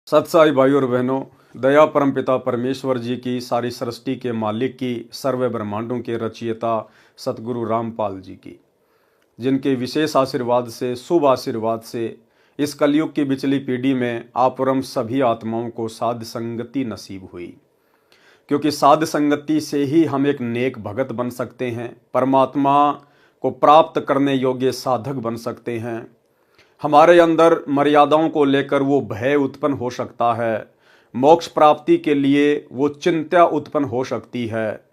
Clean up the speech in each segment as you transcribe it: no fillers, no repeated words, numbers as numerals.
सत्साई भाइयों और बहनों, दया परमपिता परमेश्वर जी की, सारी सृष्टि के मालिक की, सर्व ब्रह्मांडों के रचयिता सतगुरु रामपाल जी की, जिनके विशेष आशीर्वाद से, शुभ आशीर्वाद से इस कलयुग की बिचली पीढ़ी में आप और हम सभी आत्माओं को साध संगति नसीब हुई। क्योंकि साध संगति से ही हम एक नेक भगत बन सकते हैं, परमात्मा को प्राप्त करने योग्य साधक बन सकते हैं। हमारे अंदर मर्यादाओं को लेकर वो भय उत्पन्न हो सकता है, मोक्ष प्राप्ति के लिए वो चिंता उत्पन्न हो सकती है,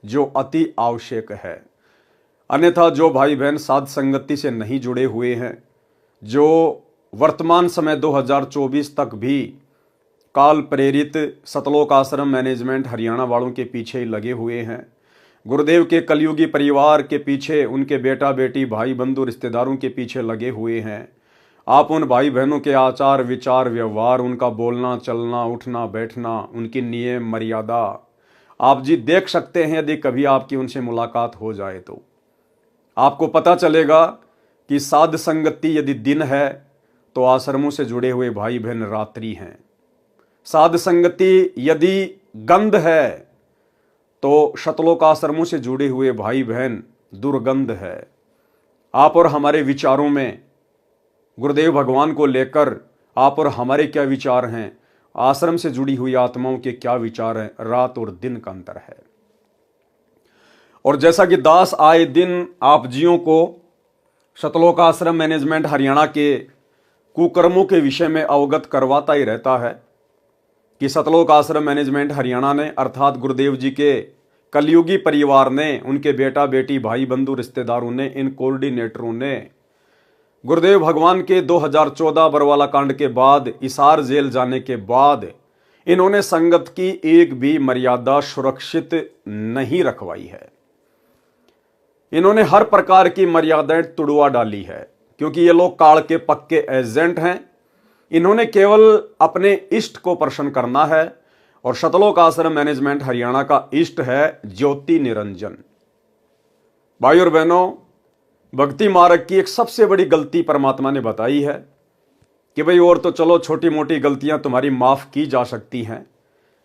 जो अति आवश्यक है। अन्यथा जो भाई बहन साध संगति से नहीं जुड़े हुए हैं, जो वर्तमान समय 2024 तक भी काल प्रेरित सतलोक आश्रम मैनेजमेंट हरियाणा वालों के पीछे ही लगे हुए हैं, गुरुदेव के कलयुगी परिवार के पीछे, उनके बेटा बेटी भाई बंधु रिश्तेदारों के पीछे लगे हुए हैं, आप उन भाई बहनों के आचार विचार व्यवहार, उनका बोलना चलना उठना बैठना, उनकी नियम मर्यादा आप जी देख सकते हैं। यदि कभी आपकी उनसे मुलाकात हो जाए तो आपको पता चलेगा कि साध संगति यदि दिन है तो आश्रमों से जुड़े हुए भाई बहन रात्रि हैं। साध संगति यदि गंध है तो शतलोक आश्रमों से जुड़े हुए भाई बहन दुर्गंध है। आप और हमारे विचारों में गुरुदेव भगवान को लेकर आप और हमारे क्या विचार हैं, आश्रम से जुड़ी हुई आत्माओं के क्या विचार हैं, रात और दिन का अंतर है। और जैसा कि दास आए दिन आप जियों को शतलोक आश्रम मैनेजमेंट हरियाणा के कुकर्मों के विषय में अवगत करवाता ही रहता है कि सतलोक आश्रम मैनेजमेंट हरियाणा ने, अर्थात गुरुदेव जी के कलयुगी परिवार ने, उनके बेटा बेटी भाई बंधु रिश्तेदारों ने, इन कोऑर्डिनेटरों ने गुरुदेव भगवान के 2014 बरवाला कांड के बाद, इसार जेल जाने के बाद इन्होंने संगत की एक भी मर्यादा सुरक्षित नहीं रखवाई है। इन्होंने हर प्रकार की मर्यादाएं तुड़वा डाली है, क्योंकि ये लोग काल के पक्के एजेंट हैं। इन्होंने केवल अपने इष्ट को प्रसन्न करना है, और शतलोक आश्रम मैनेजमेंट हरियाणा का इष्ट है ज्योति निरंजन। भाइयों और बहनों, भक्ति मार्ग की एक सबसे बड़ी गलती परमात्मा ने बताई है कि भाई और तो चलो छोटी मोटी गलतियां तुम्हारी माफ की जा सकती हैं,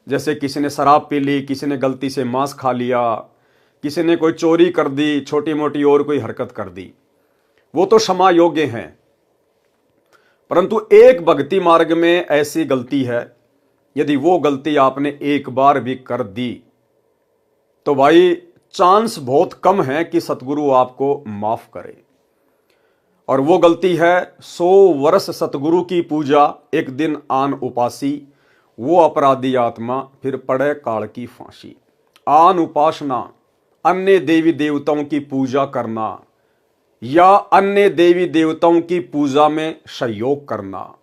जैसे किसी ने शराब पी ली, किसी ने गलती से मांस खा लिया, किसी ने कोई चोरी कर दी, छोटी मोटी और कोई हरकत कर दी, वो तो क्षमा योग्य हैं। परंतु एक भक्ति मार्ग में ऐसी गलती है, यदि वो गलती आपने एक बार भी कर दी तो भाई चांस बहुत कम है कि सतगुरु आपको माफ करे। और वो गलती है 100 वर्ष सतगुरु की पूजा, एक दिन आन उपासी, वो अपराधी आत्मा फिर पड़े काल की फांसी। आन उपासना, अन्य देवी देवताओं की पूजा करना या अन्य देवी देवताओं की पूजा में सहयोग करना,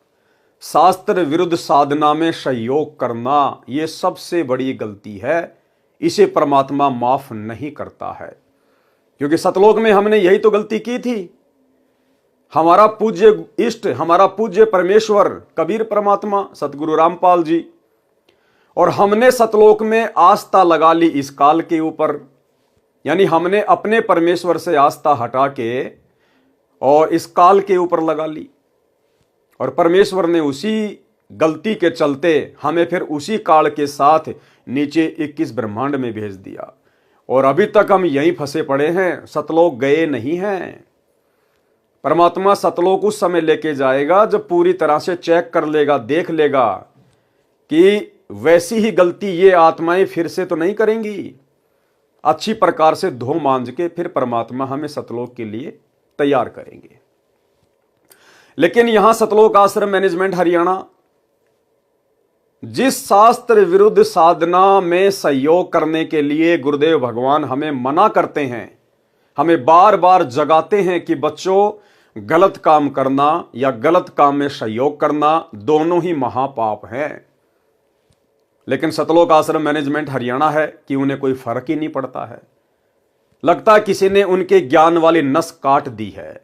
शास्त्र विरुद्ध साधना में सहयोग करना, ये सबसे बड़ी गलती है। इसे परमात्मा माफ नहीं करता है, क्योंकि सतलोक में हमने यही तो गलती की थी। हमारा पूज्य इष्ट, हमारा पूज्य परमेश्वर कबीर परमात्मा सतगुरु रामपाल जी, और हमने सतलोक में आस्था लगा ली इस काल के ऊपर। यानी हमने अपने परमेश्वर से आस्था हटा के और इस काल के ऊपर लगा ली, और परमेश्वर ने उसी गलती के चलते हमें फिर उसी काल के साथ नीचे 21 ब्रह्मांड में भेज दिया, और अभी तक हम यहीं फंसे पड़े हैं, सतलोक गए नहीं हैं। परमात्मा सतलोक उस समय लेके जाएगा जब पूरी तरह से चेक कर लेगा, देख लेगा कि वैसी ही गलती ये आत्माएं फिर से तो नहीं करेंगी। अच्छी प्रकार से धो मांझ के फिर परमात्मा हमें सतलोक के लिए तैयार करेंगे। लेकिन यहां सतलोक आश्रम मैनेजमेंट हरियाणा जिस शास्त्र विरुद्ध साधना में सहयोग करने के लिए गुरुदेव भगवान हमें मना करते हैं, हमें बार बार जगाते हैं कि बच्चों, गलत काम करना या गलत काम में सहयोग करना दोनों ही महापाप हैं। लेकिन सतलोक आश्रम मैनेजमेंट हरियाणा है कि उन्हें कोई फर्क ही नहीं पड़ता है। लगता है किसी ने उनके ज्ञान वाली नस काट दी है।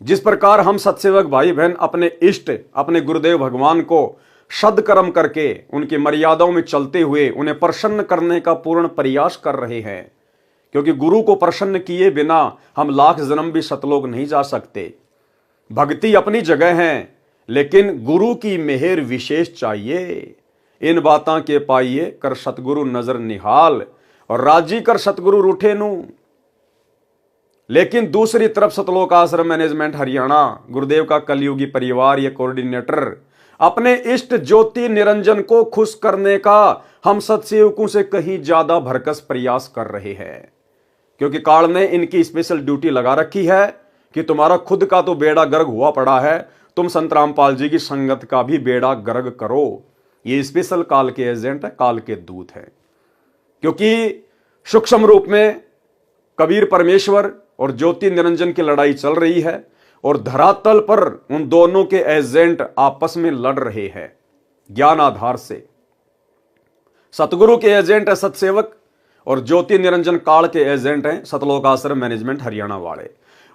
जिस प्रकार हम सत्सेवक भाई बहन अपने इष्ट, अपने गुरुदेव भगवान को सद्कर्म करके उनकी मर्यादाओं में चलते हुए उन्हें प्रसन्न करने का पूर्ण प्रयास कर रहे हैं, क्योंकि गुरु को प्रसन्न किए बिना हम लाख जन्म भी सतलोक नहीं जा सकते। भक्ति अपनी जगह है, लेकिन गुरु की मेहर विशेष चाहिए। इन बातां के पाइए कर सतगुरु नजर निहाल, और राजी कर सतगुरु रूठे नू। लेकिन दूसरी तरफ सतलोक आश्रम मैनेजमेंट हरियाणा गुरुदेव का कलयुगी परिवार ये कोऑर्डिनेटर अपने इष्ट ज्योति निरंजन को खुश करने का हम सत्सेवकों से कहीं ज्यादा भरकस प्रयास कर रहे हैं, क्योंकि काल ने इनकी स्पेशल ड्यूटी लगा रखी है कि तुम्हारा खुद का तो बेड़ा गर्क हुआ पड़ा है, तुम संत रामपाल जी की संगत का भी बेड़ा गर्क करो। ये स्पेशल काल के एजेंट है, काल के दूत है, क्योंकि सूक्ष्म रूप में कबीर परमेश्वर और ज्योति निरंजन की लड़ाई चल रही है और धरातल पर उन दोनों के एजेंट आपस में लड़ रहे हैं ज्ञान आधार से। सतगुरु के एजेंट है सतसेवक और ज्योति निरंजन काल के एजेंट हैं सतलोक आश्रम मैनेजमेंट हरियाणा वाले।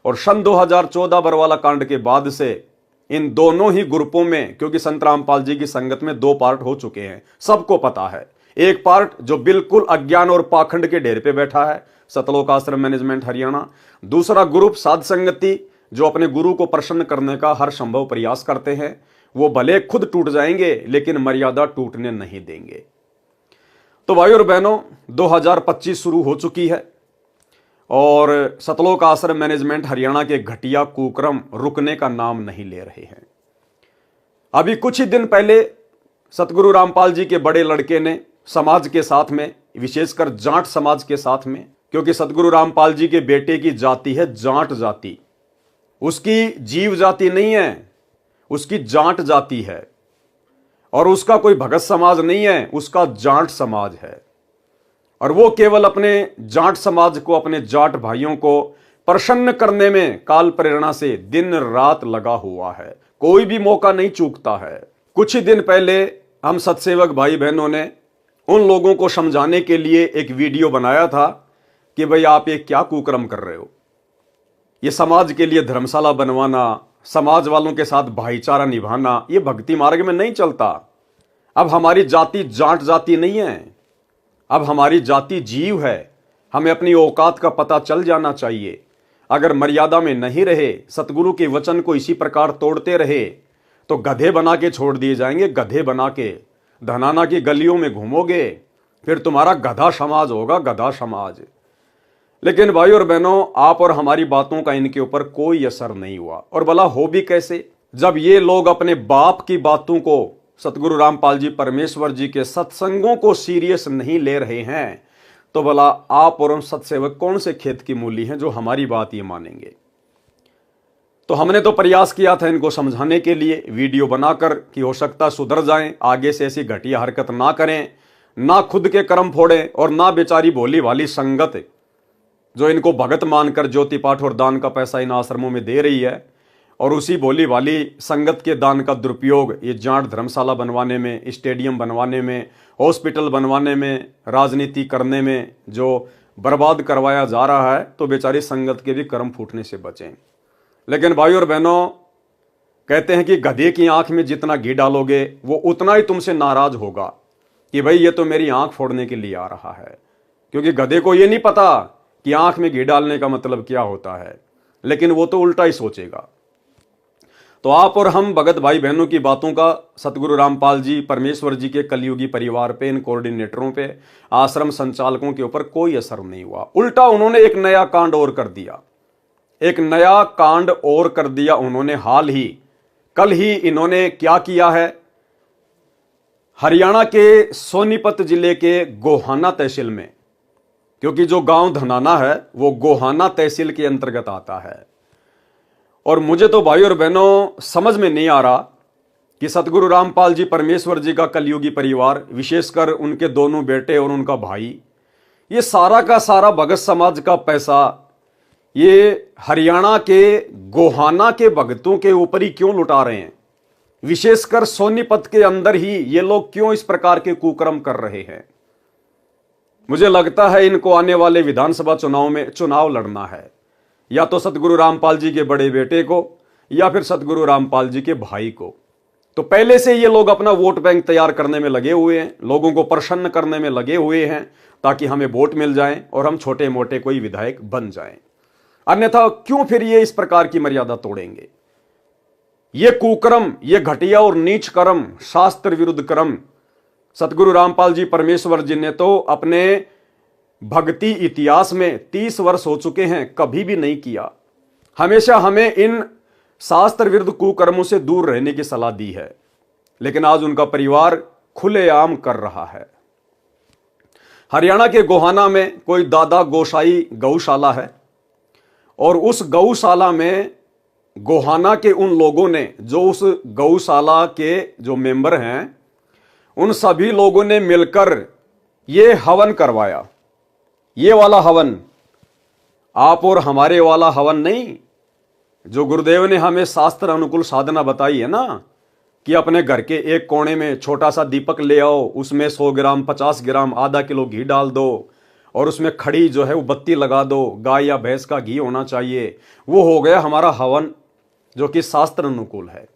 और सन 2014 बरवाला कांड के बाद से इन दोनों ही ग्रुपों में, क्योंकि संत रामपाल जी की संगत में 2 पार्ट हो चुके हैं, सबको पता है। एक पार्ट जो बिल्कुल अज्ञान और पाखंड के ढेर पे बैठा है सतलोक आश्रम मैनेजमेंट हरियाणा, दूसरा ग्रुप साध संगति जो अपने गुरु को प्रसन्न करने का हर संभव प्रयास करते हैं। वो भले खुद टूट जाएंगे लेकिन मर्यादा टूटने नहीं देंगे। तो भाई और बहनों 2025 शुरू हो चुकी है और सतलोक आश्रम मैनेजमेंट हरियाणा के घटिया कुक्रम रुकने का नाम नहीं ले रहे हैं। अभी कुछ ही दिन पहले सतगुरु रामपाल जी के बड़े लड़के ने समाज के साथ में, विशेषकर जाट समाज के साथ में, क्योंकि सतगुरु रामपाल जी के बेटे की जाति है जाट जाति, उसकी जीव जाति नहीं है, उसकी जाट जाति है, और उसका कोई भगत समाज नहीं है, उसका जाट समाज है। और वो केवल अपने जाट समाज को, अपने जाट भाइयों को प्रसन्न करने में काल प्रेरणा से दिन रात लगा हुआ है, कोई भी मौका नहीं चूकता है। कुछ ही दिन पहले हम सत्सेवक भाई बहनों ने उन लोगों को समझाने के लिए एक वीडियो बनाया था कि भाई आप ये क्या कुकर्म कर रहे हो। ये समाज के लिए धर्मशाला बनवाना, समाज वालों के साथ भाईचारा निभाना, ये भक्ति मार्ग में नहीं चलता। अब हमारी जाति जाट जाति नहीं है, अब हमारी जाति जीव है। हमें अपनी औकात का पता चल जाना चाहिए। अगर मर्यादा में नहीं रहे, सतगुरु के वचन को इसी प्रकार तोड़ते रहे तो गधे बना के छोड़ दिए जाएंगे। गधे बना के धनाना की गलियों में घूमोगे, फिर तुम्हारा गधा समाज होगा, गधा समाज। लेकिन भाई और बहनों, आप और हमारी बातों का इनके ऊपर कोई असर नहीं हुआ। और भला हो भी कैसे, जब ये लोग अपने बाप की बातों को, सतगुरु रामपाल जी परमेश्वर जी के सत्संगों को सीरियस नहीं ले रहे हैं, तो भला आप और हम सत्सेवक कौन से खेत की मूली हैं जो हमारी बात ये मानेंगे। तो हमने तो प्रयास किया था इनको समझाने के लिए वीडियो बनाकर कि हो सकता सुधर जाएं, आगे से ऐसी घटिया हरकत ना करें, ना खुद के कर्म फोड़ें और ना बेचारी भोली वाली संगत जो इनको भगत मानकर ज्योति पाठ और दान का पैसा इन आश्रमों में दे रही है, और उसी भोली वाली संगत के दान का दुरुपयोग ये जाट धर्मशाला बनवाने में, स्टेडियम बनवाने में, हॉस्पिटल बनवाने में, राजनीति करने में जो बर्बाद करवाया जा रहा है, तो बेचारी संगत के भी कर्म फूटने से बचें। लेकिन भाई और बहनों, कहते हैं कि गधे की आंख में जितना घी डालोगे वो उतना ही तुमसे नाराज होगा कि भाई ये तो मेरी आंख फोड़ने के लिए आ रहा है, क्योंकि गधे को ये नहीं पता कि आंख में घी डालने का मतलब क्या होता है, लेकिन वो तो उल्टा ही सोचेगा। तो आप और हम भगत भाई बहनों की बातों का सतगुरु रामपाल जी परमेश्वर जी के कलयुगी परिवार पे, इन कोऑर्डिनेटरों पे, आश्रम संचालकों के ऊपर कोई असर नहीं हुआ। उल्टा उन्होंने एक नया कांड और कर दिया, एक नया कांड और कर दिया उन्होंने। हाल ही कल ही इन्होंने क्या किया है, हरियाणा के सोनीपत जिले के गोहाना तहसील में, क्योंकि जो गांव धनाना है वो गोहाना तहसील के अंतर्गत आता है, और मुझे तो भाई और बहनों समझ में नहीं आ रहा कि सतगुरु रामपाल जी परमेश्वर जी का कलयुगी परिवार, विशेषकर उनके दोनों बेटे और उनका भाई, ये सारा का सारा भगत समाज का पैसा ये हरियाणा के गोहाना के भगतों के ऊपर ही क्यों लुटा रहे हैं। विशेषकर सोनीपत के अंदर ही ये लोग क्यों इस प्रकार के कुकर्म कर रहे हैं। मुझे लगता है इनको आने वाले विधानसभा चुनाव में चुनाव लड़ना है, या तो सतगुरु रामपाल जी के बड़े बेटे को या फिर सतगुरु रामपाल जी के भाई को। तो पहले से ये लोग अपना वोट बैंक तैयार करने में लगे हुए हैं, लोगों को प्रसन्न करने में लगे हुए हैं, ताकि हमें वोट मिल जाए और हम छोटे मोटे कोई विधायक बन जाएं। अन्यथा क्यों फिर ये इस प्रकार की मर्यादा तोड़ेंगे। ये कुकर्म, ये घटिया और नीच कर्म, शास्त्र विरुद्ध कर्म सतगुरु रामपाल जी परमेश्वर जी ने तो अपने भक्ति इतिहास में 30 वर्ष हो चुके हैं, कभी भी नहीं किया। हमेशा हमें इन शास्त्र विरुद्ध कुकर्मों से दूर रहने की सलाह दी है, लेकिन आज उनका परिवार खुलेआम कर रहा है। हरियाणा के गोहाना में कोई दादा गोसाई गौशाला है और उस गौशाला में गोहाना के उन लोगों ने, जो उस गौशाला के जो मेंबर हैं, उन सभी लोगों ने मिलकर ये हवन करवाया। ये वाला हवन, आप और हमारे वाला हवन नहीं, जो गुरुदेव ने हमें शास्त्र अनुकूल साधना बताई है ना, कि अपने घर के एक कोने में छोटा सा दीपक ले आओ, उसमें 100 ग्राम 50 ग्राम आधा किलो घी डाल दो और उसमें खड़ी जो है वो बत्ती लगा दो, गाय या भैंस का घी होना चाहिए। वो हो गया हमारा हवन, जो कि शास्त्र अनुकूल है।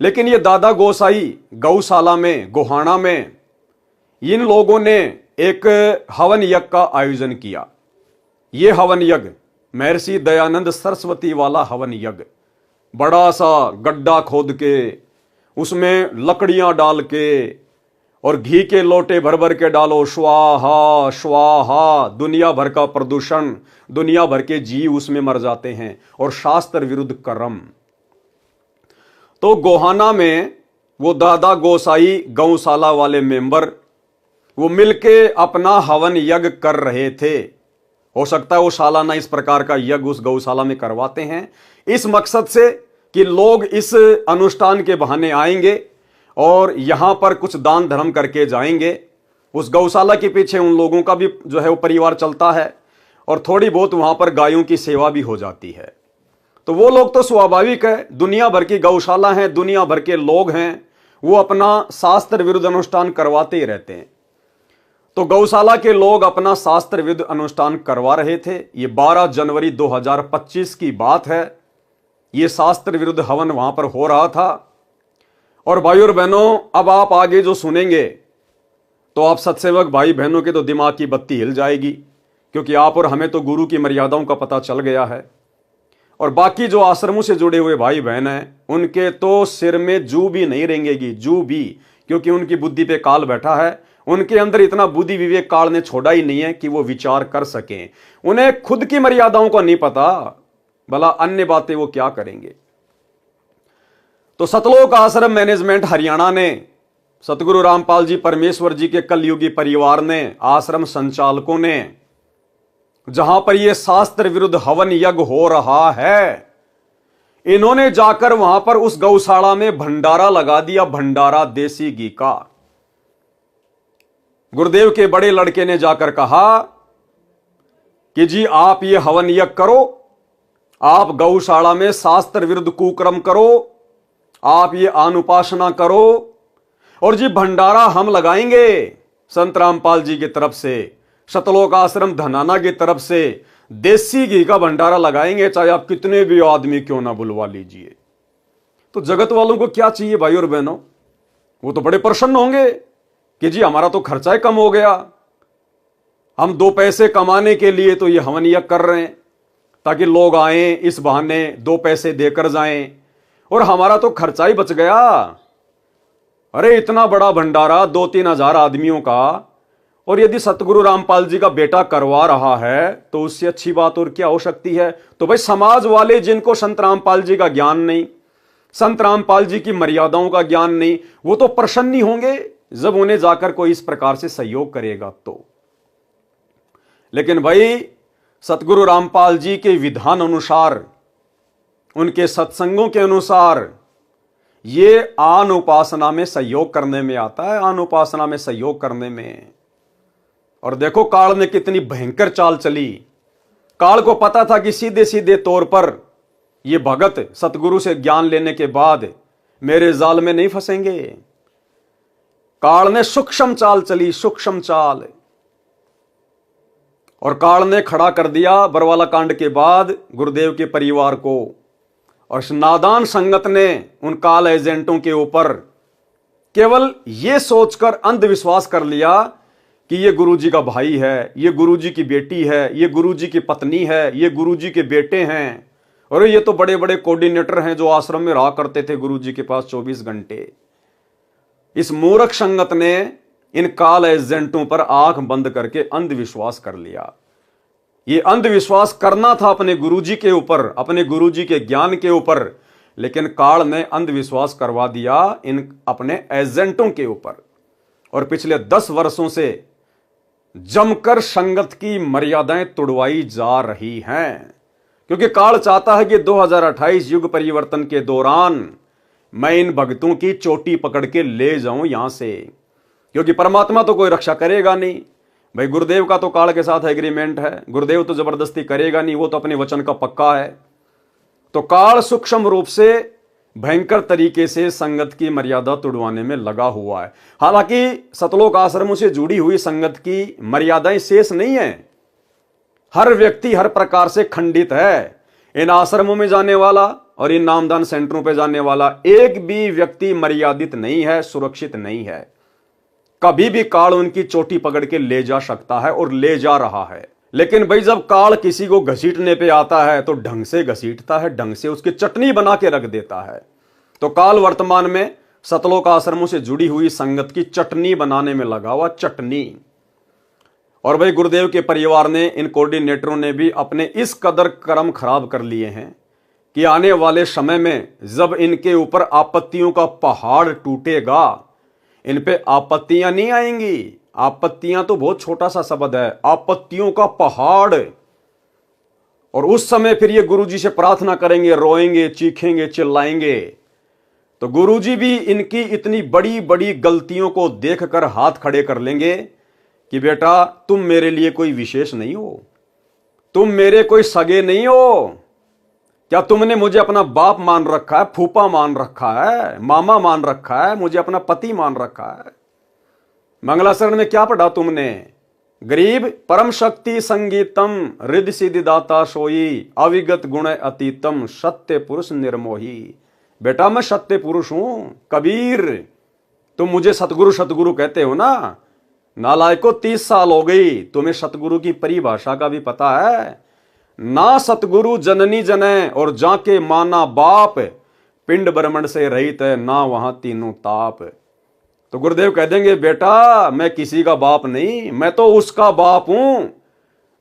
लेकिन ये दादा गोसाई गौशाला में, गोहाना में, इन लोगों ने एक हवन यज्ञ का आयोजन किया। ये हवन यज्ञ महर्षि दयानंद सरस्वती वाला हवन यज्ञ, बड़ा सा गड्ढा खोद के उसमें लकड़ियां डाल के और घी के लोटे भर भर के डालो, स्वाहा स्वाहा, दुनिया भर का प्रदूषण, दुनिया भर के जीव उसमें मर जाते हैं, और शास्त्र विरुद्ध कर्म। तो गोहाना में वो दादा गोसाई गौशाला वाले मेंबर वो मिलके अपना हवन यज्ञ कर रहे थे। हो सकता है वो सालाना इस प्रकार का यज्ञ उस गौशाला में करवाते हैं, इस मकसद से कि लोग इस अनुष्ठान के बहाने आएंगे और यहां पर कुछ दान धर्म करके जाएंगे। उस गौशाला के पीछे उन लोगों का भी जो है वो परिवार चलता है और थोड़ी बहुत वहां पर गायों की सेवा भी हो जाती है। तो वो लोग तो स्वाभाविक है, दुनिया भर की गौशाला है, दुनिया भर के लोग हैं, वो अपना शास्त्र विरुद्ध अनुष्ठान करवाते ही रहते हैं। तो गौशाला के लोग अपना शास्त्र विरुद्ध अनुष्ठान करवा रहे थे। ये 12 जनवरी 2025 की बात है। ये शास्त्र विरुद्ध हवन वहां पर हो रहा था। और भाई और बहनों, अब आप आगे जो सुनेंगे तो आप सत्सेवक भाई बहनों के तो दिमाग की बत्ती हिल जाएगी, क्योंकि आप और हमें तो गुरु की मर्यादाओं का पता चल गया है। और बाकी जो आश्रमों से जुड़े हुए भाई बहन हैं, उनके तो सिर में जू भी नहीं रेंगेगी, जू भी, क्योंकि उनकी बुद्धि पे काल बैठा है। उनके अंदर इतना बुद्धि विवेक काल ने छोड़ा ही नहीं है कि वो विचार कर सकें। उन्हें खुद की मर्यादाओं का नहीं पता, भला अन्य बातें वो क्या करेंगे। तो सतलोक आश्रम मैनेजमेंट हरियाणा ने, सतगुरु रामपाल जी परमेश्वर जी के कलयुगी परिवार ने, आश्रम संचालकों ने, जहां पर यह शास्त्र विरुद्ध हवन यज्ञ हो रहा है, इन्होंने जाकर वहां पर उस गौशाला में भंडारा लगा दिया, भंडारा देसी घी का। गुरुदेव के बड़े लड़के ने जाकर कहा कि जी आप ये हवन यज्ञ करो, आप गौशाला में शास्त्र विरुद्ध कुकर्म करो, आप ये अनुपासना करो, और जी भंडारा हम लगाएंगे संत रामपाल जी की तरफ से, सतलोक आश्रम धनाना की तरफ से देसी घी का भंडारा लगाएंगे, चाहे आप कितने भी आदमी क्यों ना बुलवा लीजिए। तो जगत वालों को क्या चाहिए भाई और बहनों, वो तो बड़े प्रसन्न होंगे कि जी हमारा तो खर्चा ही कम हो गया, हम 2 पैसे कमाने के लिए तो ये हवन यज्ञ कर रहे हैं ताकि लोग आए, इस बहाने 2 पैसे देकर जाएं, और हमारा तो खर्चा ही बच गया। अरे इतना बड़ा भंडारा 2-3 हजार आदमियों का, और यदि सतगुरु रामपाल जी का बेटा करवा रहा है तो उससे अच्छी बात और क्या हो सकती है। तो भाई समाज वाले जिनको संत रामपाल जी का ज्ञान नहीं, संत रामपाल जी की मर्यादाओं का ज्ञान नहीं, वो तो प्रसन्न ही होंगे जब उन्हें जाकर कोई इस प्रकार से सहयोग करेगा तो। लेकिन भाई सतगुरु रामपाल जी के विधान अनुसार, उनके सत्संगों के अनुसार, ये आन उपासना में सहयोग करने में आता है, आन उपासना में सहयोग करने में। और देखो काल ने कितनी भयंकर चाल चली। काल को पता था कि सीधे सीधे तौर पर ये भगत सतगुरु से ज्ञान लेने के बाद मेरे जाल में नहीं फंसेंगे। काल ने सूक्ष्म चाल चली, सूक्ष्म चाल, और काल ने खड़ा कर दिया बरवाला कांड के बाद गुरुदेव के परिवार को। और नादान संगत ने उन काल एजेंटों के ऊपर केवल यह सोचकर अंधविश्वास कर लिया कि ये गुरुजी का भाई है, ये गुरुजी की बेटी है, ये गुरुजी की पत्नी है, ये गुरुजी के बेटे हैं, और ये तो बड़े बड़े कोऑर्डिनेटर हैं जो आश्रम में रहा करते थे गुरु जी के पास 24 घंटे। इस मूर्ख संगत ने इन काल एजेंटों पर आंख बंद करके अंधविश्वास कर लिया। ये अंधविश्वास करना था अपने गुरुजी के ऊपर, अपने गुरुजी के ज्ञान के ऊपर, लेकिन काल ने अंधविश्वास करवा दिया इन अपने एजेंटों के ऊपर। और पिछले 10 वर्षों से जमकर संगत की मर्यादाएं तोड़वाई जा रही हैं, क्योंकि काल चाहता है कि 2028 युग परिवर्तन के दौरान मैं इन भक्तों की चोटी पकड़ के ले जाऊं यहां से, क्योंकि परमात्मा तो कोई रक्षा करेगा नहीं भाई। गुरुदेव का तो काल के साथ एग्रीमेंट है, गुरुदेव तो जबरदस्ती करेगा नहीं, वो तो अपने वचन का पक्का है। तो काल सूक्ष्म रूप से भयंकर तरीके से संगत की मर्यादा तोड़वाने में लगा हुआ है। हालांकि सतलोक आश्रमों से जुड़ी हुई संगत की मर्यादाएं शेष नहीं है, हर व्यक्ति हर प्रकार से खंडित है। इन आश्रमों में जाने वाला और इन नामदान सेंटरों पर जाने वाला एक भी व्यक्ति मर्यादित नहीं है, सुरक्षित नहीं है। कभी भी काल उनकी चोटी पकड़ के ले जा सकता है और ले जा रहा है। लेकिन भाई जब काल किसी को घसीटने पे आता है तो ढंग से घसीटता है, ढंग से उसकी चटनी बना के रख देता है। तो काल वर्तमान में सतलोक आश्रमों से जुड़ी हुई संगत की चटनी बनाने में लगा हुआ, चटनी। और भाई गुरुदेव के परिवार ने, इन कोऑर्डिनेटरों ने भी अपने इस कदर कर्म खराब कर लिए हैं कि आने वाले समय में जब इनके ऊपर आपत्तियों का पहाड़ टूटेगा, इन पे आपत्तियां नहीं आएंगी। आपत्तियां तो बहुत छोटा सा शब्द है, आपत्तियों का पहाड़। और उस समय फिर ये गुरुजी से प्रार्थना करेंगे, रोएंगे, चीखेंगे, चिल्लाएंगे। तो गुरुजी भी इनकी इतनी बड़ी बड़ी गलतियों को देखकर हाथ खड़े कर लेंगे कि बेटा तुम मेरे लिए कोई विशेष नहीं हो, तुम मेरे कोई सगे नहीं हो। क्या तुमने मुझे अपना बाप मान रखा है, फूफा मान रखा है, मामा मान रखा है, मुझे अपना पति मान रखा है? मंगलाचरण में क्या पढ़ा तुमने? गरीब परम शक्ति संगीतम रिद्धि सिद्धि दाता सोई अविगत गुण अतीतम सत्य पुरुष निर्मोही। बेटा मैं सत्य पुरुष हूं कबीर, तुम मुझे सतगुरु सतगुरु कहते हो ना। नालायको 30 साल हो गई, तुम्हें सतगुरु की परिभाषा का भी पता है? ना सतगुरु जननी जने और जाके माना बाप, पिंड ब्रह्मंड से रहित है ना वहां तीनों ताप। तो गुरुदेव कह देंगे बेटा मैं किसी का बाप नहीं, मैं तो उसका बाप हूं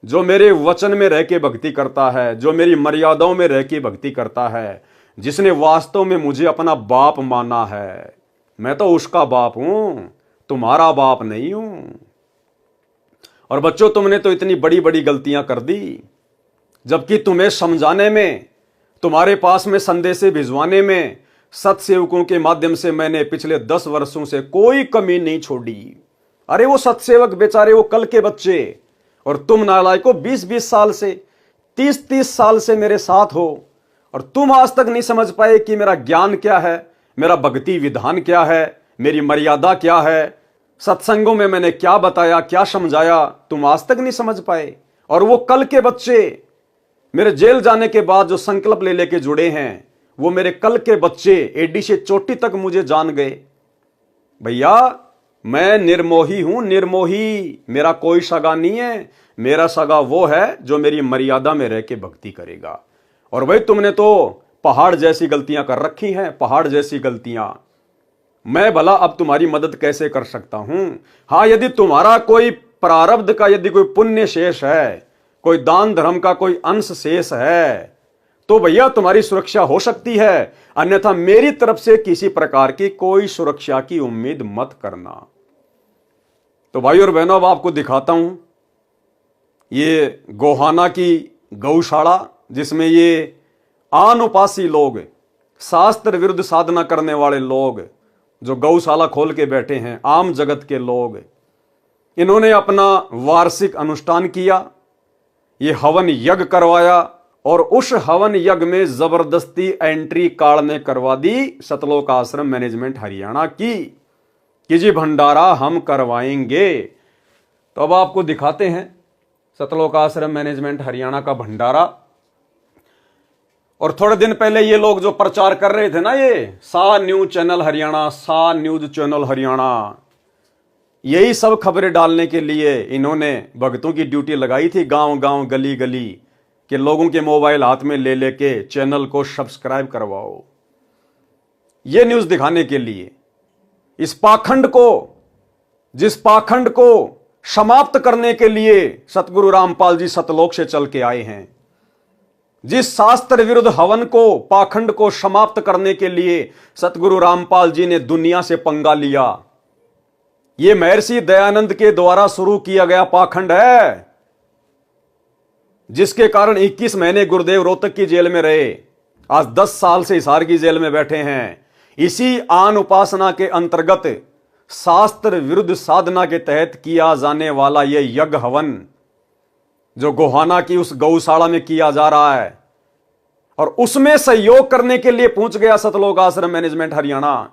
जो मेरे वचन में रह के भक्ति करता है, जो मेरी मर्यादाओं में रह के भक्ति करता है, जिसने वास्तव में मुझे अपना बाप माना है। मैं तो उसका बाप हूं, तुम्हारा बाप नहीं हूं। और बच्चों तुमने तो इतनी बड़ी बड़ी गलतियां कर दी, जबकि तुम्हें समझाने में, तुम्हारे पास में संदेश भिजवाने में सत्सेवकों के माध्यम से मैंने पिछले 10 वर्षों से कोई कमी नहीं छोड़ी। अरे वो सत्सेवक बेचारे, वो कल के बच्चे, और तुम नालायकों 20-20 साल से, 30-30 साल से मेरे साथ हो, और तुम आज तक नहीं समझ पाए कि मेरा ज्ञान क्या है, मेरा भक्ति विधान क्या है, मेरी मर्यादा क्या है, सत्संगों में मैंने क्या बताया, क्या समझाया, तुम आज तक नहीं समझ पाए। और वो कल के बच्चे मेरे जेल जाने के बाद जो संकल्प ले लेके जुड़े हैं, वो मेरे कल के बच्चे एडी से चोटी तक मुझे जान गए। भैया मैं निर्मोही हूं, निर्मोही, मेरा कोई सगा नहीं है। मेरा सगा वो है जो मेरी मर्यादा में रह के भक्ति करेगा। और भाई तुमने तो पहाड़ जैसी गलतियां कर रखी हैं, पहाड़ जैसी गलतियां। मैं भला अब तुम्हारी मदद कैसे कर सकता हूं? हाँ, यदि तुम्हारा कोई प्रारब्ध का, यदि कोई पुण्य शेष है, कोई दान धर्म का कोई अंश शेष है, तो भैया तुम्हारी सुरक्षा हो सकती है, अन्यथा मेरी तरफ से किसी प्रकार की कोई सुरक्षा की उम्मीद मत करना। तो भाई और बहनों, अब आपको दिखाता हूं ये गोहाना की गौशाला, जिसमें ये आनुपासी लोग, शास्त्र विरुद्ध साधना करने वाले लोग जो गौशाला खोल के बैठे हैं, आम जगत के लोग, इन्होंने अपना वार्षिक अनुष्ठान किया, ये हवन यज्ञ करवाया, और उस हवन यज्ञ में जबरदस्ती एंट्री काल ने करवा दी सतलोक आश्रम मैनेजमेंट हरियाणा की कि जी भंडारा हम करवाएंगे। तो अब आपको दिखाते हैं सतलोक आश्रम मैनेजमेंट हरियाणा का भंडारा। और थोड़े दिन पहले ये लोग जो प्रचार कर रहे थे ना, ये सा न्यूज चैनल हरियाणा, सा न्यूज चैनल हरियाणा, यही सब खबरें डालने के लिए इन्होंने भक्तों की ड्यूटी लगाई थी, गांव गांव गली गली, कि लोगों के मोबाइल हाथ में ले लेके चैनल को सब्सक्राइब करवाओ। यह न्यूज दिखाने के लिए इस पाखंड को, जिस पाखंड को समाप्त करने के लिए सतगुरु रामपाल जी सतलोक से चल के आए हैं, जिस शास्त्र विरुद्ध हवन को, पाखंड को समाप्त करने के लिए सतगुरु रामपाल जी ने दुनिया से पंगा लिया, यह महर्षि दयानंद के द्वारा शुरू किया गया पाखंड है, जिसके कारण 21 महीने गुरुदेव रोहतक की जेल में रहे, आज 10 साल से हिसार की जेल में बैठे हैं। इसी आन उपासना के अंतर्गत शास्त्र विरुद्ध साधना के तहत किया जाने वाला यह यज्ञ हवन जो गोहाना की उस गौशाला में किया जा रहा है, और उसमें सहयोग करने के लिए पहुंच गया सतलोक आश्रम मैनेजमेंट हरियाणा।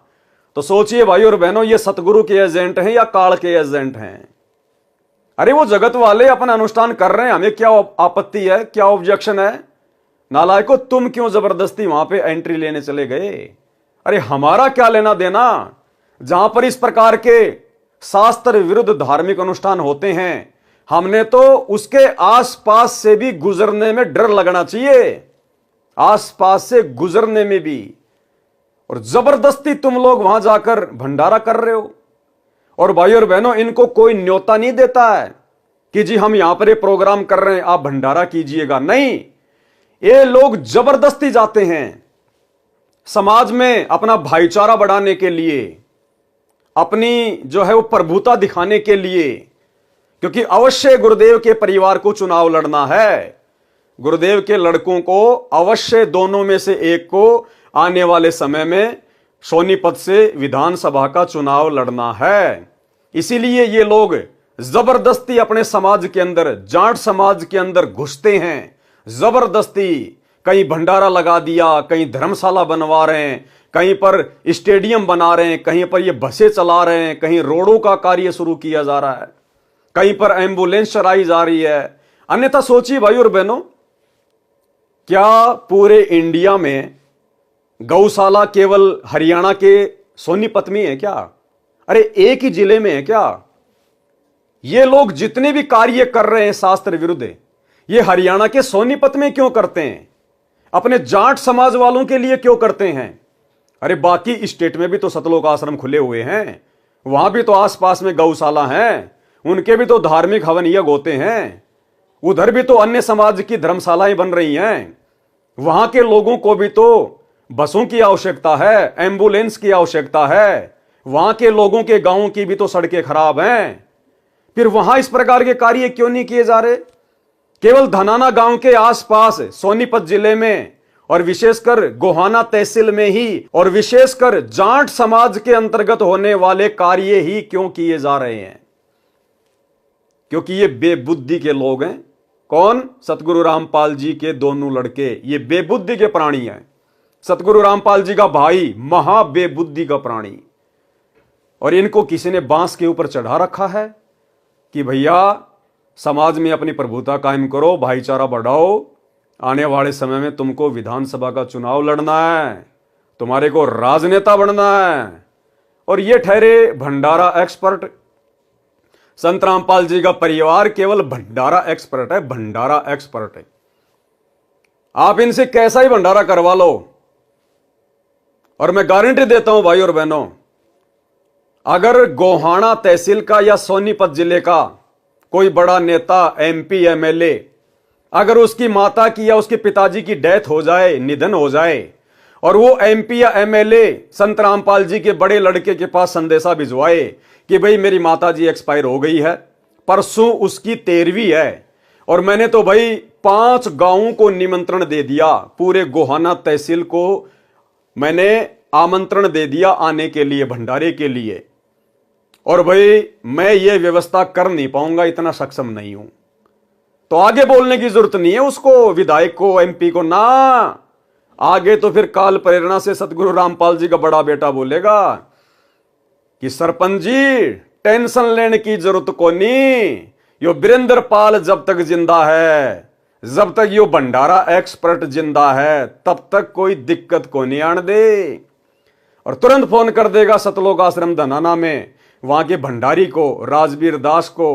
तो सोचिए भाई और बहनों, ये सतगुरु के एजेंट हैं या काल के एजेंट हैं? अरे वो जगत वाले अपना अनुष्ठान कर रहे हैं, हमें क्या आपत्ति है, क्या ऑब्जेक्शन है? नालायको, तुम क्यों जबरदस्ती वहां पे एंट्री लेने चले गए? अरे हमारा क्या लेना देना? जहां पर इस प्रकार के शास्त्र विरुद्ध धार्मिक अनुष्ठान होते हैं, हमने तो उसके आसपास से भी गुजरने में डर लगना चाहिए, आसपास से गुजरने में भी। और जबरदस्ती तुम लोग वहां जाकर भंडारा कर रहे हो। और भाई और बहनों, इनको कोई न्योता नहीं देता है कि जी हम यहां पर ये प्रोग्राम कर रहे हैं, आप भंडारा कीजिएगा। नहीं, ये लोग जबरदस्ती जाते हैं समाज में अपना भाईचारा बढ़ाने के लिए, अपनी जो है वो प्रभुता दिखाने के लिए, क्योंकि अवश्य गुरुदेव के परिवार को चुनाव लड़ना है। गुरुदेव के लड़कों को अवश्य दोनों में से एक को आने वाले समय में सोनीपत से विधानसभा का चुनाव लड़ना है। इसीलिए ये लोग जबरदस्ती अपने समाज के अंदर, जाट समाज के अंदर घुसते हैं। जबरदस्ती कहीं भंडारा लगा दिया, कहीं धर्मशाला बनवा रहे हैं, कहीं पर स्टेडियम बना रहे हैं, कहीं पर ये बसें चला रहे हैं, कहीं रोडों का कार्य शुरू किया जा रहा है, कहीं पर एम्बुलेंस चलाई जा रही है। अन्यथा सोचिए भाई और बहनों, क्या पूरे इंडिया में गौशाला केवल हरियाणा के सोनीपत में है क्या? अरे एक ही जिले में है क्या? ये लोग जितने भी कार्य कर रहे हैं शास्त्र विरुद्ध, ये हरियाणा के सोनीपत में क्यों करते हैं? अपने जाट समाज वालों के लिए क्यों करते हैं? अरे बाकी स्टेट में भी तो सतलोक आश्रम खुले हुए हैं, वहां भी तो आसपास में गौशाला हैं, उनके भी तो धार्मिक हवन यज्ञ होते हैं, उधर भी तो अन्य समाज की धर्मशालाएं बन रही हैं, वहां के लोगों को भी तो बसों की आवश्यकता है, एम्बुलेंस की आवश्यकता है, वहां के लोगों के गांवों की भी तो सड़कें खराब हैं। फिर वहां इस प्रकार के कार्य क्यों नहीं किए जा रहे? केवल धनाना गांव के आसपास सोनीपत जिले में और विशेषकर गोहाना तहसील में ही और विशेषकर जाट समाज के अंतर्गत होने वाले कार्य ही क्यों किए जा रहे हैं? क्योंकि ये बेबुद्धि के लोग हैं। कौन? सतगुरु रामपाल जी के दोनों लड़के, ये बेबुद्धि के प्राणी हैं। सतगुरु रामपाल जी का भाई महा बेबुद्धि का प्राणी, और इनको किसी ने बांस के ऊपर चढ़ा रखा है कि भैया समाज में अपनी प्रभुता कायम करो, भाईचारा बढ़ाओ, आने वाले समय में तुमको विधानसभा का चुनाव लड़ना है, तुम्हारे को राजनेता बनना है। और ये ठहरे भंडारा एक्सपर्ट। संत रामपाल जी का परिवार केवल भंडारा एक्सपर्ट है, भंडारा एक्सपर्ट है। आप इनसे कैसा ही भंडारा करवा लो, और मैं गारंटी देता हूं भाई और बहनों, अगर गोहाना तहसील का या सोनीपत जिले का कोई बड़ा नेता, एमपी, एमएलए, अगर उसकी माता की या उसके पिताजी की डेथ हो जाए, निधन हो जाए, और वो एमपी या एमएलए संत रामपाल जी के बड़े लड़के के पास संदेशा भिजवाए कि भाई मेरी माता जी एक्सपायर हो गई है, परसों उसकी 13वीं है, और मैंने तो भाई 5 गांवों को निमंत्रण दे दिया, पूरे गोहाना तहसील को मैंने आमंत्रण दे दिया आने के लिए, भंडारे के लिए, और भाई मैं ये व्यवस्था कर नहीं पाऊंगा, इतना सक्षम नहीं हूं, तो आगे बोलने की जरूरत नहीं है उसको, विधायक को, एमपी को ना। आगे तो फिर काल प्रेरणा से सतगुरु रामपाल जी का बड़ा बेटा बोलेगा कि सरपंच जी टेंशन लेने की जरूरत को नहीं, यो वीरेंद्र पाल जब तक जिंदा है, जब तक यो भंडारा एक्सपर्ट जिंदा है, तब तक कोई दिक्कत को नहीं आने दे। और तुरंत फोन कर देगा सतलोक आश्रम धनाना में वहां के भंडारी को, राजवीर दास को,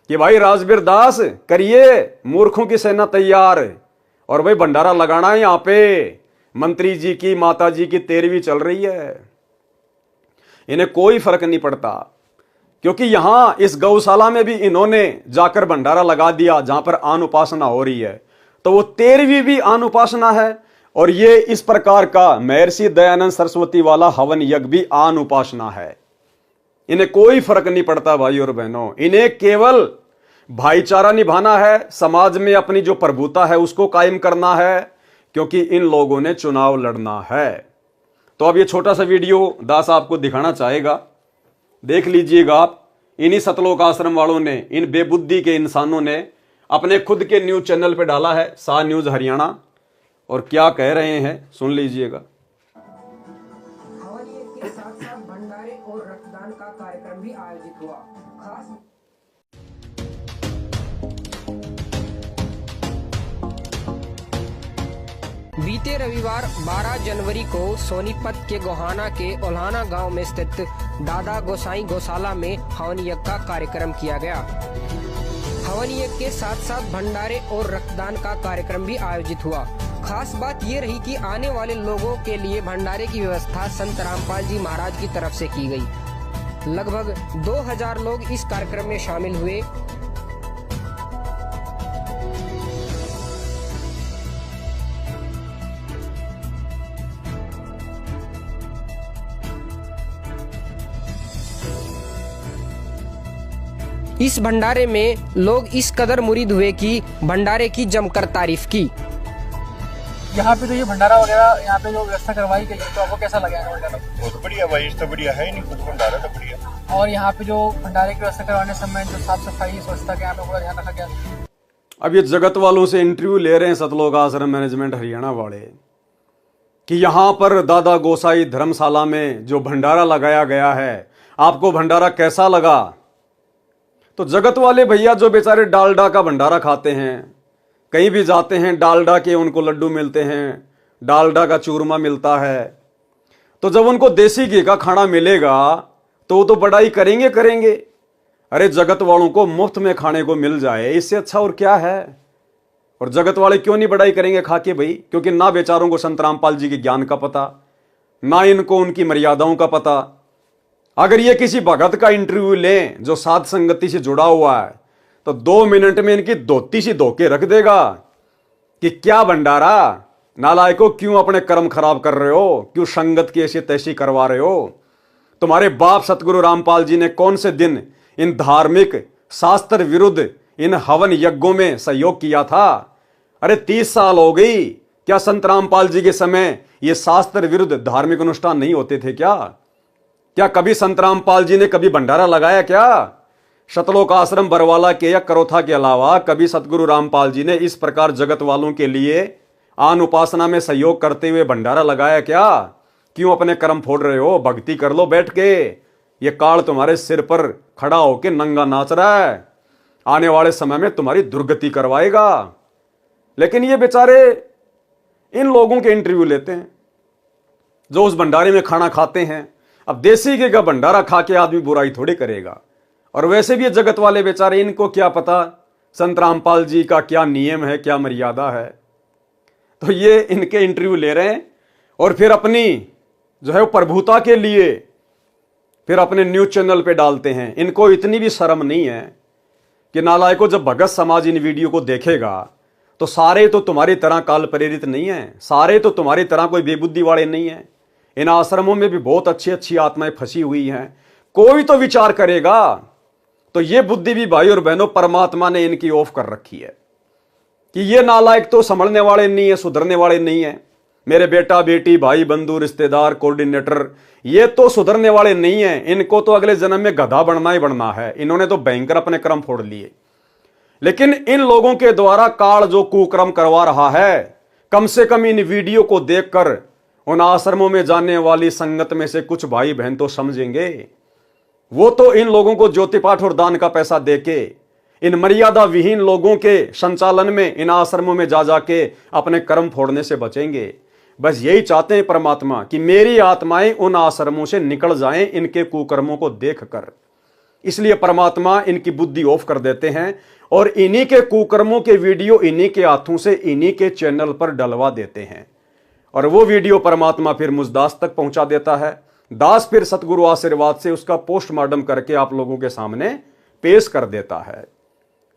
कि भाई राजवीर दास करिए मूर्खों की सेना तैयार, और भाई भंडारा लगाना है यहां पे। मंत्री जी की, माता जी की 13वीं चल रही है, इन्हें कोई फर्क नहीं पड़ता, क्योंकि यहां इस गौशाला में भी इन्होंने जाकर भंडारा लगा दिया जहां पर आन उपासना हो रही है, तो वो 13वीं भी आन उपासना है। और ये इस प्रकार का महर्षि दयानंद सरस्वती वाला हवन यज्ञ भी आन उपासना है। इन्हें कोई फर्क नहीं पड़ता भाई और बहनों, इन्हें केवल भाईचारा निभाना है, समाज में अपनी जो प्रभुता है उसको कायम करना है, क्योंकि इन लोगों ने चुनाव लड़ना है। तो अब ये छोटा सा वीडियो दास आपको दिखाना चाहेगा, देख लीजिएगा आप। इन्हीं सतलोक आश्रम वालों ने, इन बेबुद्धि के इंसानों ने अपने खुद के न्यूज चैनल पे डाला है, शाह न्यूज हरियाणा, और क्या कह रहे हैं सुन लीजिएगा। हवन यज्ञ के साथ साथ भंडारे और रक्तदान का कार्यक्रम भी आयोजित हुआ। खास बीते रविवार 12 जनवरी को सोनीपत के गोहाना के ओल्हाना गांव में स्थित दादा गोसाई गौशाला में हवन यज्ञ का कार्यक्रम किया गया। हवन यज्ञ के साथ साथ भंडारे और रक्तदान का कार्यक्रम भी आयोजित हुआ। खास बात ये रही कि आने वाले लोगों के लिए भंडारे की व्यवस्था संत रामपाल जी महाराज की तरफ से की गई। लगभग 2000 लोग इस कार्यक्रम में शामिल हुए। इस भंडारे में लोग इस कदर मुरीद हुए कि भंडारे की जमकर तारीफ की। यहाँ पे तो ये भंडारा वगैरह यहाँ पे जो व्यवस्था करवाई गई है, तो आपको कैसा लगा है भंडारा? बहुत बढ़िया भाई, इससे बढ़िया है नहीं कुछ, भंडारा तो बढ़िया। और यहाँ पे जो भंडारे की व्यवस्था करवाने समय जो साफ सफाई स्वच्छता के यहाँ पे पूरा ध्यान रखा गया। अब ये जगत वालों से इंटरव्यू ले रहे हैं सतलोक आश्रम मैनेजमेंट हरियाणा वाले, कि यहां पर दादा गोसाई धर्मशाला में जो भंडारा लगाया गया है, आपको भंडारा कैसा लगा? तो जगत वाले भैया जो बेचारे डालडा का भंडारा खाते हैं, कहीं भी जाते हैं डालडा के उनको लड्डू मिलते हैं, डालडा का चूरमा मिलता है, तो जब उनको देसी घी का खाना मिलेगा तो वो तो बड़ाई करेंगे करेंगे। अरे जगत वालों को मुफ्त में खाने को मिल जाए, इससे अच्छा और क्या है? और जगत वाले क्यों नहीं बड़ाई करेंगे खा के भाई? क्योंकि ना बेचारों को संत रामपाल जी के ज्ञान का पता, ना इनको उनकी मर्यादाओं का पता। अगर ये किसी भगत का इंटरव्यू लें जो साध संगति से जुड़ा हुआ है, तो 2 मिनट में इनकी धोती सी धो के रख देगा कि क्या भंडारा, नालायकों क्यों अपने कर्म खराब कर रहे हो, क्यों संगत की ऐसी तैसी करवा रहे हो? तुम्हारे बाप सतगुरु रामपाल जी ने कौन से दिन इन धार्मिक शास्त्र विरुद्ध इन हवन यज्ञों में सहयोग किया था? अरे 30 साल हो गई, क्या संत रामपाल जी के समय ये शास्त्र विरुद्ध धार्मिक अनुष्ठान नहीं होते थे क्या? क्या कभी संत रामपाल जी ने कभी भंडारा लगाया क्या? सतलोक आश्रम बरवाला के या करोथा के अलावा कभी सतगुरु रामपाल जी ने इस प्रकार जगत वालों के लिए आन उपासना में सहयोग करते हुए भंडारा लगाया क्या? क्यों अपने कर्म फोड़ रहे हो? भक्ति कर लो बैठ के। ये काल तुम्हारे सिर पर खड़ा होके नंगा नाच रहा है, आने वाले समय में तुम्हारी दुर्गति करवाएगा। लेकिन ये बेचारे इन लोगों के इंटरव्यू लेते हैं जो उस भंडारे में खाना खाते हैं। अब देसी घी का भंडारा खा के आदमी बुराई थोड़ी करेगा। और वैसे भी ये जगत वाले बेचारे, इनको क्या पता संत रामपाल जी का क्या नियम है, क्या मर्यादा है। तो ये इनके इंटरव्यू ले रहे हैं और फिर अपनी जो है वो प्रभुता के लिए फिर अपने न्यूज चैनल पे डालते हैं। इनको इतनी भी शर्म नहीं है कि नालायकों, जब भगत समाज इन वीडियो को देखेगा तो सारे तो तुम्हारी तरह काल प्रेरित नहीं है, सारे तो तुम्हारी तरह कोई बेबुद्धि वाले नहीं है। इन आश्रमों में भी बहुत अच्छी अच्छी आत्माएं फंसी हुई हैं। कोई तो विचार करेगा। तो ये बुद्धि भी भाई और बहनों परमात्मा ने इनकी ऑफ कर रखी है कि ये नालायक तो संभलने वाले नहीं है, सुधरने वाले नहीं है। मेरे बेटा बेटी भाई बंधु रिश्तेदार कोऑर्डिनेटर, ये तो सुधरने वाले नहीं है। इनको तो अगले जन्म में गधा बनना ही बनना है। इन्होंने तो भयंकर अपने कर्म फोड़ लिए। लेकिन इन लोगों के द्वारा काल जो कुकर्म करवा रहा है, कम से कम इन वीडियो को देखकर उन आश्रमों में जाने वाली संगत में से कुछ भाई बहन तो समझेंगे। वो तो इन लोगों को ज्योति पाठ और दान का पैसा देके इन मर्यादा विहीन लोगों के संचालन में इन आश्रमों में जा जाके अपने कर्म फोड़ने से बचेंगे। बस यही चाहते हैं परमात्मा कि मेरी आत्माएं उन आश्रमों से निकल जाएं इनके कुकर्मों को देखकर। इसलिए परमात्मा इनकी बुद्धि ऑफ कर देते हैं और इन्हीं के कुकर्मों के वीडियो इन्हीं के हाथों से इन्हीं के चैनल पर डलवा देते हैं और वो वीडियो परमात्मा फिर मुझ दास तक पहुंचा देता है। दास फिर सतगुरु आशीर्वाद से उसका पोस्टमार्टम करके आप लोगों के सामने पेश कर देता है।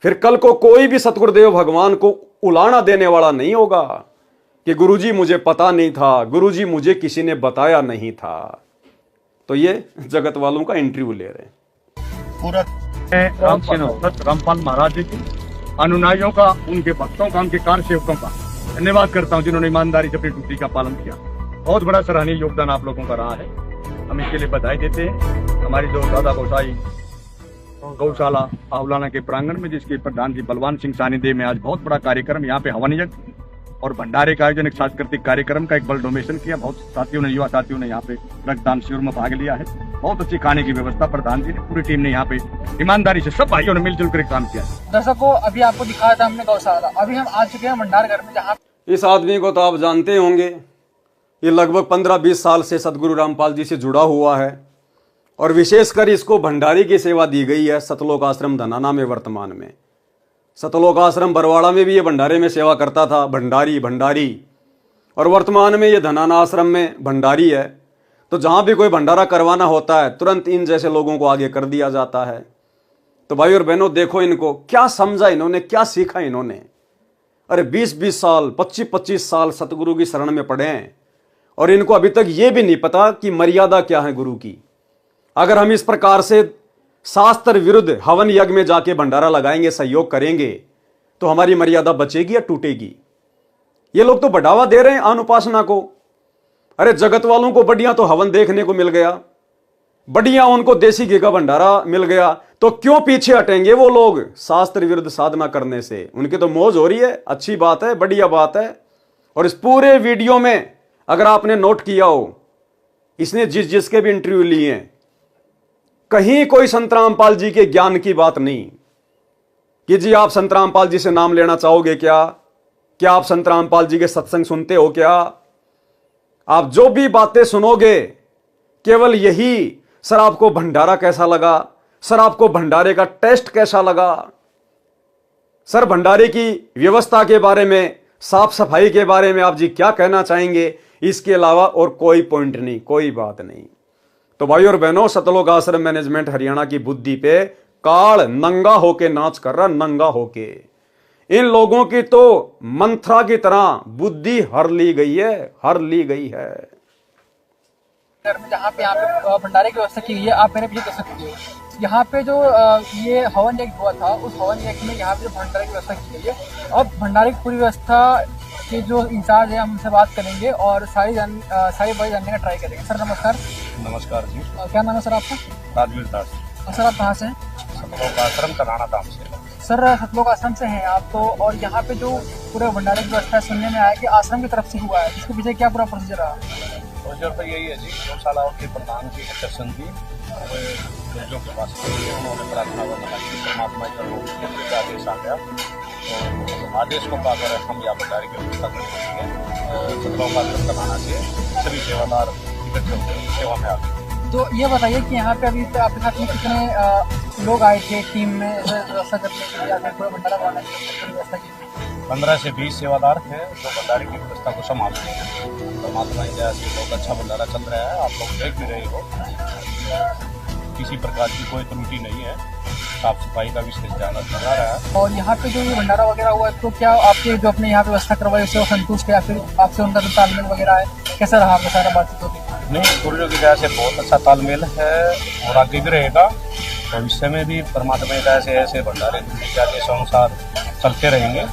फिर कल को कोई भी सतगुरुदेव भगवान को उलाना देने वाला नहीं होगा कि गुरुजी मुझे पता नहीं था, गुरुजी मुझे किसी ने बताया नहीं था। तो ये जगत वालों का इंटरव्यू ले रहे हैं। पूरा रामपाल महाराज जी की अनुयायियों का, उनके भक्तों का, उनके कार्य सेवकों का धन्यवाद करता हूं जिन्होंने ईमानदारी से अपनी ड्यूटी का पालन किया। बहुत बड़ा सराहनीय योगदान आप लोगों का रहा है, हम इसके लिए बधाई देते हैं। हमारी जो दादा गोसाई गौशाला आहुलाना के प्रांगण में, जिसके प्रधान जी बलवान सिंह सानिध्य में आज बहुत बड़ा कार्यक्रम, यहाँ पे हवन यज्ञ और भंडारे का आयोजन, एक सांस्कृतिक कार्यक्रम का एक बल डोनेशन किया। बहुत साथियों ने, युवा साथियों ने यहाँ पे रक्तदान शिविर में भाग लिया है। बहुत अच्छी खाने की व्यवस्था प्रधान जी ने, पूरी टीम ने यहाँ पे ईमानदारी से सब भाइयों ने मिलजुल कर काम किया। दर्शकों, अभी आपको दिखाया था हमने गौशाला, अभी हम आ चुके हैं भंडार घर में, जहाँ इस आदमी को तो आप जानते होंगे, ये लगभग 15-20 साल से सतगुरु रामपाल जी से जुड़ा हुआ है और विशेषकर इसको भंडारी की सेवा दी गई है सतलोक आश्रम धनाना में। वर्तमान में सतलोक आश्रम बरवाड़ा में भी ये भंडारे में सेवा करता था, भंडारी, और वर्तमान में ये धनाना आश्रम में भंडारी है। तो जहाँ भी कोई भंडारा करवाना होता है तुरंत इन जैसे लोगों को आगे कर दिया जाता है। तो भाई और बहनों, देखो इनको क्या समझा इन्होंने, क्या सीखा इन्होंने। अरे 20-20 साल, 25-25 साल सतगुरु की शरण में पड़े हैं और इनको अभी तक ये भी नहीं पता कि मर्यादा क्या है गुरु की। अगर हम इस प्रकार से शास्त्र विरुद्ध हवन यज्ञ में जाके भंडारा लगाएंगे, सहयोग करेंगे, तो हमारी मर्यादा बचेगी या टूटेगी? ये लोग तो बढ़ावा दे रहे हैं अनुपासना को। अरे जगत वालों को बढ़िया तो हवन देखने को मिल गया, बढ़िया उनको देसी घी का भंडारा मिल गया, तो क्यों पीछे हटेंगे वो लोग शास्त्र विरुद्ध साधना करने से? उनकी तो मौज हो रही है, अच्छी बात है, बढ़िया बात है। और इस पूरे वीडियो में अगर आपने नोट किया हो, इसने जिसके भी इंटरव्यू लिए हैं, कहीं कोई संत रामपाल जी के ज्ञान की बात नहीं कि जी आप संत रामपाल जी से नाम लेना चाहोगे क्या आप संत रामपाल जी के सत्संग सुनते हो क्या? आप जो भी बातें सुनोगे केवल यही, सर आपको भंडारा कैसा लगा, सर आपको भंडारे का टेस्ट कैसा लगा, सर भंडारे की व्यवस्था के बारे में, साफ सफाई के बारे में आप जी क्या कहना चाहेंगे? इसके अलावा और कोई पॉइंट नहीं, कोई बात नहीं। तो भाई और बहनों, सतलोक आश्रम मैनेजमेंट हरियाणा की बुद्धि पे काल नंगा होके नाच कर रहा, नंगा होके। इन लोगों की तो मंत्रा की तरह बुद्धि हर ली गई है, हर ली गई है। जहाँ पे यहाँ पे भंडारे की व्यवस्था की गई है, आप मेरे पीछे देख सकते हो। यहाँ पे जो ये हवन यज्ञ हुआ था, उस हवन यज्ञ में यहाँ पे भंडारे की व्यवस्था की गई है। अब भंडारे की पूरी व्यवस्था के जो इंचार्ज है, हम उनसे बात करेंगे और सारी बातें जानने का ट्राई करेंगे। सर नमस्कार। नमस्कार जी। क्या नाम है सर आपका? राजवीर दास। सर आप कहाँ से हैं? सतलोक आश्रम धनाना धाम से। सर सतलोक आश्रम से हैं आप तो, और यहाँ पे जो पूरे भंडारे की व्यवस्था सुनने में आया कि आश्रम की तरफ से हुआ है, इसके पीछे क्या पूरा प्रोसीजर रहा? प्रोसीजर तो यही है जी, गौशालाओं के प्रधान जी दर्शन जी गुरुजों के पास उन्होंने प्रार्थना वगैरह की, परमात्मा का आदेश आ गया, तो आदेश को पाकर हम यहाँ भंडारे की व्यवस्था करेंगे। सतलोक आश्रम धनाना से सभी सेवादार इकट्ठे होकर सेवा में आ गए। तो ये बताइए कि यहाँ पे अभी आपके साथ में कितने लोग आए थे टीम में व्यवस्था करने के लिए, या फिर पूरा भंडारा बनाने की व्यवस्था की? 15 से 20 सेवादार हैं जो भंडारे की व्यवस्था को संभालते हैं। परमात्मा की दया से बहुत अच्छा भंडारा चल रहा है, आप लोग देख भी रहे हो, किसी प्रकार की कोई त्रुटि नहीं है, साफ सफाई का विशेष ध्यान रखा जा रहा है। और यहाँ पे जो ये भंडारा वगैरह हुआ है, तो क्या आपके जो अपने यहाँ पे व्यवस्था करवाई उससे वो संतुष्ट है, या फिर आपसे उनका जो तालमेल वगैरह है, कैसा रहा आपका सारा बातचीत होगी? नहीं, गुरुजों की दया से बहुत अच्छा तालमेल है और आगे भी रहेगा। भविष्य में भी परमात्मा की दया से ऐसे भंडारे आदेश अनुसार चलते रहेंगे।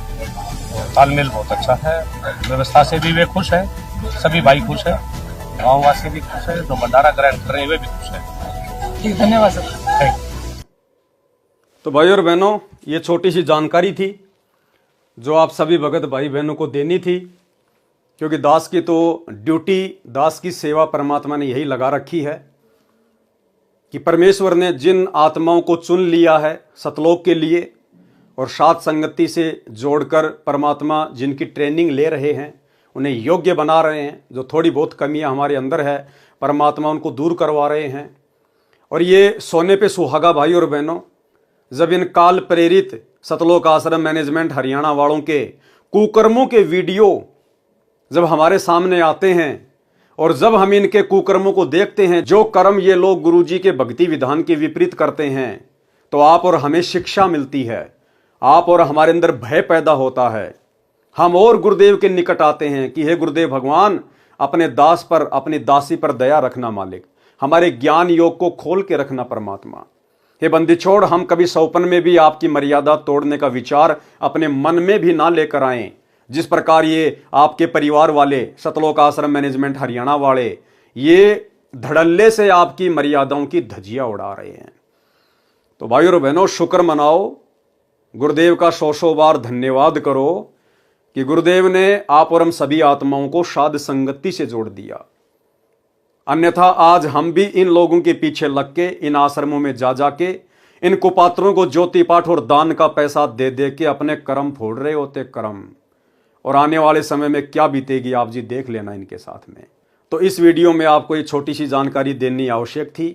तालमेल बहुत अच्छा है, व्यवस्था से भी वे खुश है, सभी भाई खुश है, गाँववासी भी खुश है, जो भंडारा ग्रहण कर रहे हैं वे भी खुश है। ठीक, धन्यवाद सर। तो भाई और बहनों, ये छोटी सी जानकारी थी जो आप सभी भगत भाई बहनों को देनी थी, क्योंकि दास की तो ड्यूटी, दास की सेवा परमात्मा ने यही लगा रखी है कि परमेश्वर ने जिन आत्माओं को चुन लिया है सतलोक के लिए और साथ संगति से जोड़कर परमात्मा जिनकी ट्रेनिंग ले रहे हैं, उन्हें योग्य बना रहे हैं, जो थोड़ी बहुत कमियां हमारे अंदर है परमात्मा उनको दूर करवा रहे हैं। और ये सोने पे सुहागा भाई और बहनों, जब इन काल प्रेरित सतलोक आश्रम मैनेजमेंट हरियाणा वालों के कुकर्मों के वीडियो जब हमारे सामने आते हैं और जब हम इनके कुकर्मों को देखते हैं, जो कर्म ये लोग गुरुजी के भक्ति विधान के विपरीत करते हैं, तो आप और हमें शिक्षा मिलती है, आप और हमारे अंदर भय पैदा होता है। हम और गुरुदेव के निकट आते हैं कि हे गुरुदेव भगवान, अपने दास पर, अपनी दासी पर दया रखना मालिक, हमारे ज्ञान योग को खोल के रखना परमात्मा। हे बंदी छोड़, हम कभी सौपन में भी आपकी मर्यादा तोड़ने का विचार अपने मन में भी ना लेकर आए। जिस प्रकार ये आपके परिवार वाले, सतलोक आश्रम मैनेजमेंट हरियाणा वाले, ये धड़ल्ले से आपकी मर्यादाओं की धज्जियां उड़ा रहे हैं। तो भाइयों और बहनों, शुक्र मनाओ, गुरुदेव का 100 बार धन्यवाद करो कि गुरुदेव ने आप और हम सभी आत्माओं को साध संगति से जोड़ दिया। अन्यथा आज हम भी इन लोगों के पीछे लग के, इन आश्रमों में जा जाके इन कुपात्रों को ज्योति पाठ और दान का पैसा दे दे के अपने कर्म फोड़ रहे होते, कर्म। और आने वाले समय में क्या बीतेगी आप जी देख लेना इनके साथ में। तो इस वीडियो में आपको ये छोटी सी जानकारी देनी आवश्यक थी,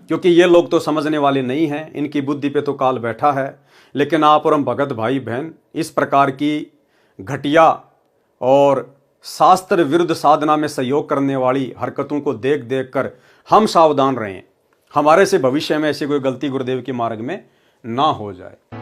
क्योंकि ये लोग तो समझने वाले नहीं हैं, इनकी बुद्धि पे तो काल बैठा है। लेकिन आप और हम भगत भाई बहन इस प्रकार की घटिया और शास्त्र विरुद्ध साधना में सहयोग करने वाली हरकतों को देख देख कर हम सावधान रहें, हमारे से भविष्य में ऐसी कोई गलती गुरुदेव के मार्ग में ना हो जाए।